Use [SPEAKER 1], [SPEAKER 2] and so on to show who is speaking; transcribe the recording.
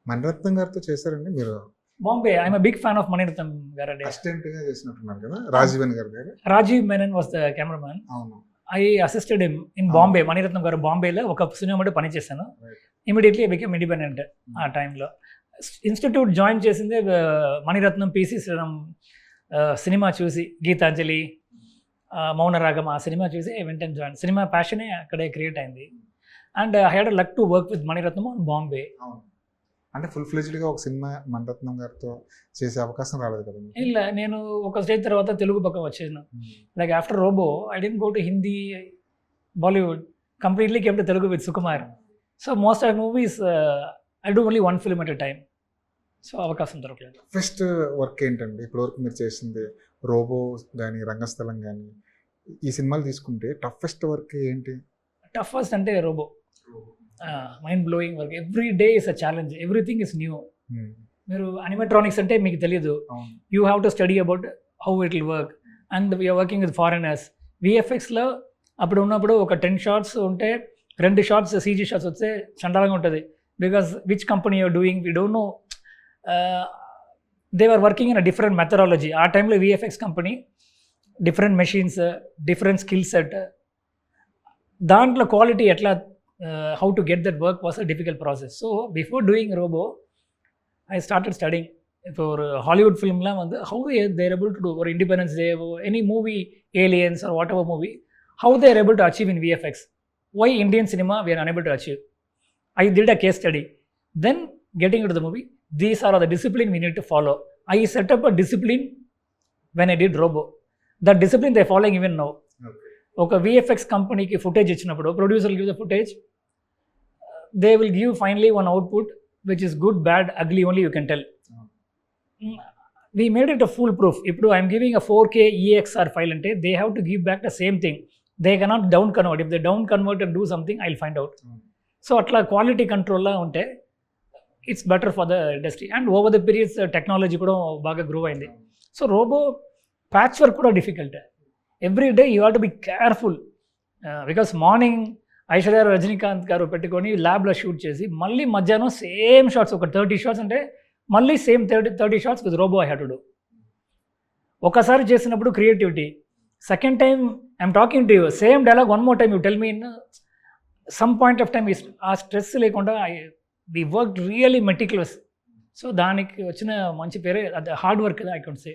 [SPEAKER 1] మణిరత్నం గారితో చేశారండి మీరు?
[SPEAKER 2] Bombay, I'm a big fan of Mani Ratnam గారండి.
[SPEAKER 1] అసిస్టెంట్‌గా చేసినట్టున్నారు కదా రాజీవన్ గారి దగ్గర?
[SPEAKER 2] Rajiv Menon was the cameraman.
[SPEAKER 1] అవును.
[SPEAKER 2] I assisted him in Bombay. Mani Ratnam గారు బాంబేలో ఒక సినిమా అంటే పని చేశాను. ఇమీడియట్లీ ఐ బికేమ్ ఇండిపెండెంట్ ఆ టైంలో. ఇన్స్టిట్యూట్ జాయిన్ చేసిందే మణిరత్నం పిసి శ్రీరామ్ సినిమా చూసి, గీతాంజలి, మౌనరాగం ఆ సినిమా చూసి వెంట జాయిన్. సినిమా ప్యాషనే అక్కడే క్రియేట్ అయింది. And I had luck to work with Mani Ratnam on Bombay.
[SPEAKER 1] అంటే ఫుల్ ఫ్లెజ్డ్‌గా ఒక సినిమా మణిరత్నం గారితో చేసే అవకాశం రాలేదు కదా?
[SPEAKER 2] ఇలా నేను ఒక స్టేజ్ తర్వాత తెలుగు పక్క వచ్చేసాను. Like after Robo I didn't go to Hindi, Bollywood, completely came to Telugu with Sukumar. So most of movies I do only one film at a time. So అవకాశం దొరకలేదు.
[SPEAKER 1] ఫస్ట్ వర్క్ ఏంటండి ఇప్పటివరకు మీరు చేసింది? రోబో కానీ, రంగస్థలం కానీ, ఈ సినిమాలు తీసుకుంటే టఫెస్ట్ వర్క్ ఏంటి?
[SPEAKER 2] టఫెస్ట్ అంటే Robo. Mind blowing work. Every day is a challenge, everything is new. మీరు అనిమెట్రానిక్స్ అంటే మీకు తెలియదు. You have to study about how it will work. And we're working with foreigners. విఎఫ్ఎక్స్లో అప్పుడు ఉన్నప్పుడు ఒక 10 షార్ట్స్ ఉంటే 2 షార్ట్స్ సీజీ షార్ట్స్ వస్తే చండాలంగా ఉంటుంది. Because which company your doing we don't know. They are working in a different methodology. ఆ టైంలో VFX company different machines, different skill set, దాంట్లో క్వాలిటీ ఎట్లా, how to get that work was a difficult process. So before doing robo I started studying for Hollywood film la vandu how they are able to do, or Independence Day, any movie, Aliens or whatever movie, how they are able to achieve in VFX, why Indian cinema we are unable to achieve. I did a case study. Then getting into the movie, these are the discipline we need to follow. I set up a discipline when I did robo. That discipline they are following even now. ఒక VFX కంపెనీకి footage ఇచ్చినప్పుడు producer give the footage, they will give finally one output which is good, bad, ugly, only you can tell. We made it a full proof. ఇప్పుడు I'm giving a 4K EXR file అంటే they have to give back the same thing. They cannot down convert. If they down convert and do something I will find out. So అట్లా quality కంట్రోల్లో ఉంటే it's better for the industry. And over the periods technology కూడా బాగా grow అయింది. So robo patch work కూడా difficult. Every day you have to be careful. Because morning Aishwarya Rajinikanth గారు పెట్టుకొని ల్యాబ్లో షూట్ చేసి మళ్ళీ మధ్యాహ్నం సేమ్ షాట్స్, ఒక 30 షాట్స్ అంటే మళ్ళీ same 30 shots with Robo I have to do. ఒకసారి చేసినప్పుడు creativity, second time I'm talking to you same dialogue one more time you tell me in some point of time. ఆ stress లేకుండా we work really meticulous. So దానికి వచ్చిన మంచి పేరే అది hard work I can say.